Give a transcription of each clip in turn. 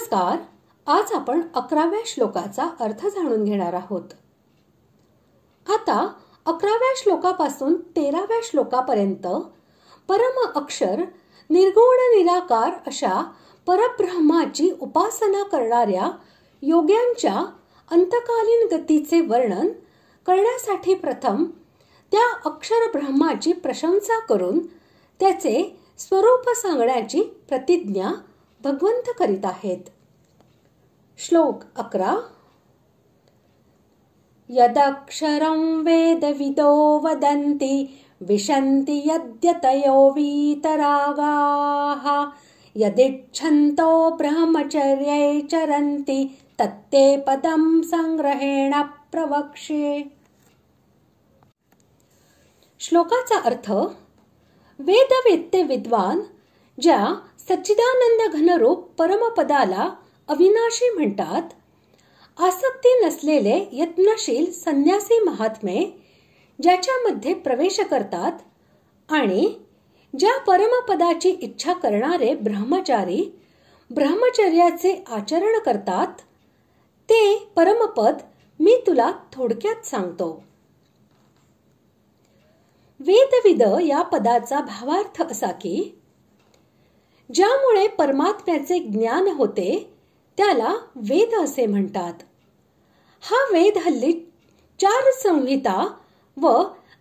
नमस्कार. आज आपण 11व्या श्लोकाचा अर्थ जाणून घेणार आहोत. आता 11व्या श्लोकापासून 13व्या श्लोकापर्यंत परम अक्षर निर्गुण निराकार अशा परब्रह्माची उपासना करणाऱ्या योग्यांच्या अंतकालीन गतीचे वर्णन करण्यासाठी प्रथम त्या अक्षर ब्रह्माची प्रशंसा करून त्याचे स्वरूप सांगण्याची प्रतिज्ञा भगवंत करीत आहेत. श्लोक 11. यदक्षरं वेदविदो वदन्ति विशन्ति यद्यतयो वीतरागाः यदिच्छन्तो ब्रह्मचर्ये चरन्ति तत्ते पदं संग्रहेण प्रवक्ष्ये. श्लोकाचा अर्थ: वेदवेत्ते विद्वान ज्या सच्चिदानंद घनरूप परमपदाला अविनाशी म्हणतात, आसक्ती नसलेले यत्नशील संन्यासी महात्मे ज्याच्यामध्ये प्रवेश करतात आणि ज्या परमपदाची इच्छा करणारे ब्रह्मचारी ब्रह्मचर्याचे आचरण करतात, ते परमपद मी तुला थोडक्यात सांगतो. वेदविद या पदाचा भावार्थ असा की ज्यामुळे परमात्म्याचे ज्ञान होते त्याला वेद असे म्हणतात. हा वेद हल्ली 4 संहिता व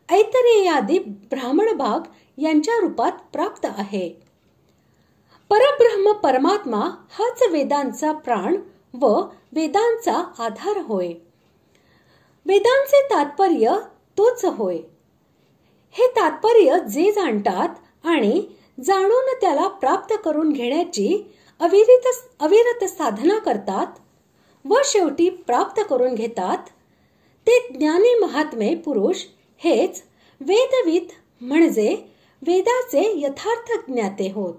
ऐतरेयादी ब्राह्मण भाग यांच्या रूपात प्राप्त आहे. परब्रह्म परमात्मा हाच वेदांचा प्राण व वेदांचा आधार होय. वेदांचे तात्पर्य तोच होय. हे तात्पर्य जे जाणतात आणि जाणून त्याला प्राप्त करून घेण्याची अविरत साधना करतात व शेवटी प्राप्त करून घेतात, ते ज्ञानी महात्मे पुरुष हेच वेदविद म्हणजे वेदाचे यथार्थ ज्ञाते होत.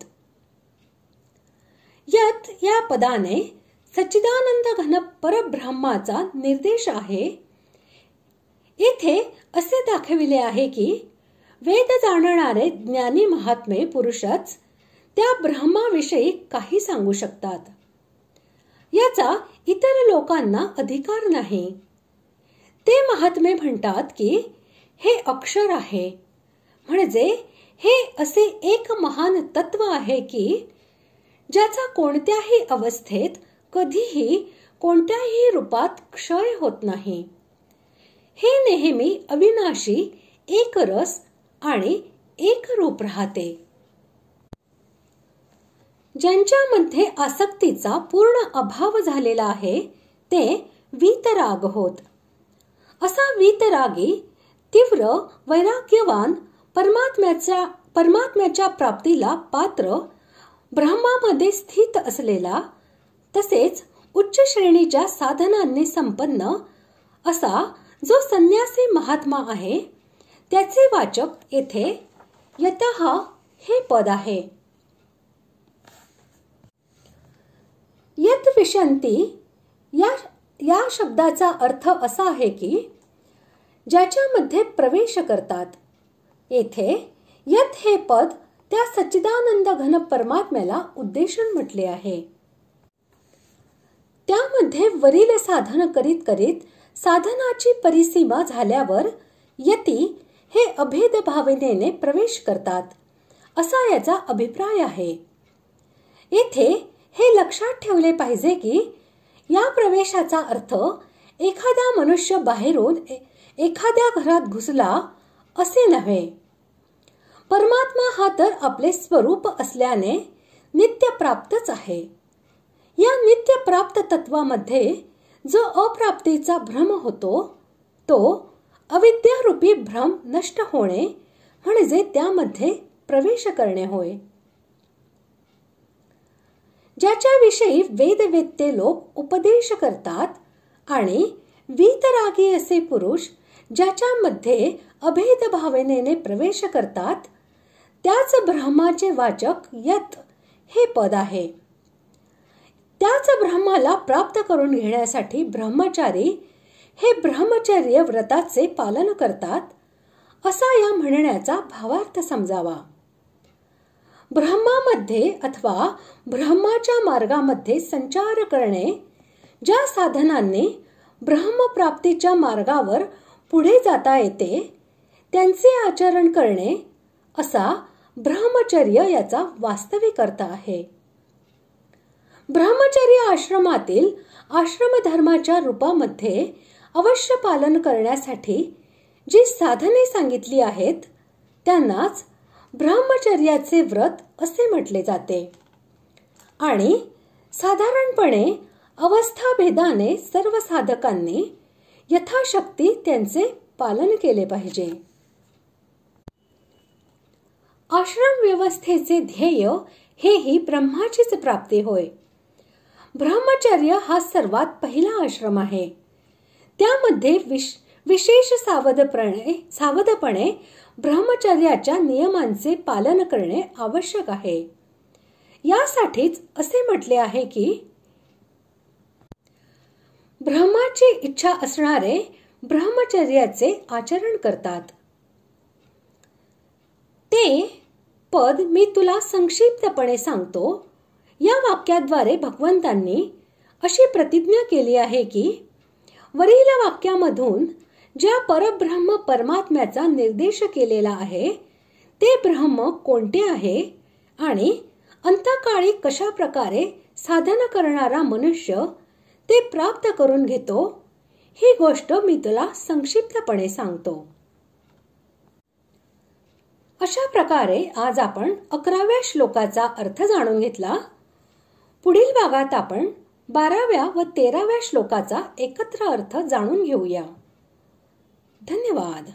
यत या पदाने सच्चिदानंद घन परब्रह्माचा निर्देश आहे. येथे असे दाखविले आहे की वेद जाणणारे ज्ञानी महात्मे पुरुषच त्या ब्रह्माविषयी काही सांगू शकतात. याचा इतर लोकांना अधिकार नाही. ते महात्मे म्हणतात की हे अक्षर आहे, म्हणजे हे असे एक महान तत्व आहे की ज्याचा कोणत्याही अवस्थेत कधीही कोणत्याही रूपात क्षय होत नाही. हे नेहमी अविनाशी, एकरस आणि एक रूप राहते. ज्यांच्यामध्ये आसक्तीचा पूर्ण अभाव झालेला आहे ते वीतराग होत. असा वीतरागी तीव्र वैराग्यवान परमात्म्याच्या प्राप्तीला पात्र, ब्रह्मामध्ये स्थित असलेला, तसेच उच्च श्रेणीच्या साधनांनी संपन्न असा जो संन्यासी महात्मा आहे, त्याचे वाचक येथे यतः हे पद आहे. यत विशन्ति या शब्दाचा अर्थ असा आहे की ज्याच्यामध्ये प्रवेश करतात. येथे यत हे पद त्या सच्चिदानंद घन परमात्म्याला उद्देशून म्हटले आहे. त्यामध्ये वरील साधन करीत करीत साधनाची परिसीमा झाल्यावर यती हे अभेद भावनेने प्रवेश करतात, असा याचा अभिप्राय आहे. येथे हे लक्षात ठेवले पाहिजे की या प्रवेशाचा अर्थ एखादा मनुष्य बाहेरून एखाद्या घरात घुसला असे नव्हे. परमात्मा हा तर आपले स्वरूप असल्याने नित्य प्राप्तच आहे. या नित्य प्राप्त तत्वामध्ये जो अप्राप्तीचा भ्रम होतो, तो अविद्यारूपी भ्रम नष्ट होणे म्हणजे त्यामध्ये प्रवेश करणे होय. ज्याच्याविषयी वेदवेत्ते लोक उपदेश करतात आणि वीतरागी असे पुरुष ज्याच्यामध्ये अभेद भावनेने प्रवेश करतात, त्याच ब्रह्माचे वाचक यत हे पद आहे. त्याच ब्रह्माला प्राप्त करून घेण्यासाठी ब्रह्मचारी हे ब्रह्मचर्य व्रताचे पालन करतात, असा या म्हणण्याचा भावार्थ समजावा. ब्रह्मामध्ये अथवा ब्रह्माच्या मार्गामध्ये संचार करणे, ज्या साधनांनी ब्रह्मप्राप्तीच्या मार्गावर पुढे जाता येते त्यांचे आचरण करणे, असा ब्रह्मचर्य याचा वास्तविक अर्थ आहे. ब्रह्मचर्य आश्रमातील आश्रमधर्माच्या रूपामध्ये अवश्य पालन करण्यासाठी जी साधने सांगितली आहेत त्यांनाच ब्रह्मचर्याचे व्रत असे म्हटले जाते. आणि साधारणपणे अवस्थाभेदाने सर्व साधकांनी यथाशक्ती त्यांचे पालन केले पाहिजे. आश्रम व्यवस्थेचे ध्येय हेही ब्रह्माचीच प्राप्ती होय. ब्रह्मचर्य हा सर्वात पहिला आश्रम आहे. त्यामध्ये विशेष सावधपणे ब्रह्मचर्याच्या नियमांचे पालन करणे आवश्यक आहे. यासाठीच असे म्हटले आहे की ब्रह्माची इच्छा असणारे ब्रह्मचर्याचे आचरण करतात. ते पद मी तुला संक्षिप्तपणे सांगतो. या वाक्याद्वारे भगवंतांनी अशी प्रतिज्ञा केली आहे की वरील वाक्यामधून ज्या परब्रह्म परमात्म्याचा निर्देश केलेला आहे ते ब्रह्म कोणते आहे आणि अंतकाळी कशा प्रकारे साधन करणारा मनुष्य ते प्राप्त करून घेतो, ही गोष्ट मी तुला संक्षिप्तपणे सांगतो. अशा प्रकारे आज आपण 11व्या श्लोकाचा अर्थ जाणून घेतला. पुढील भागात आपण 12व्या व 13व्या श्लोकाचा एकत्र अर्थ जाणून घेऊया. धन्यवाद.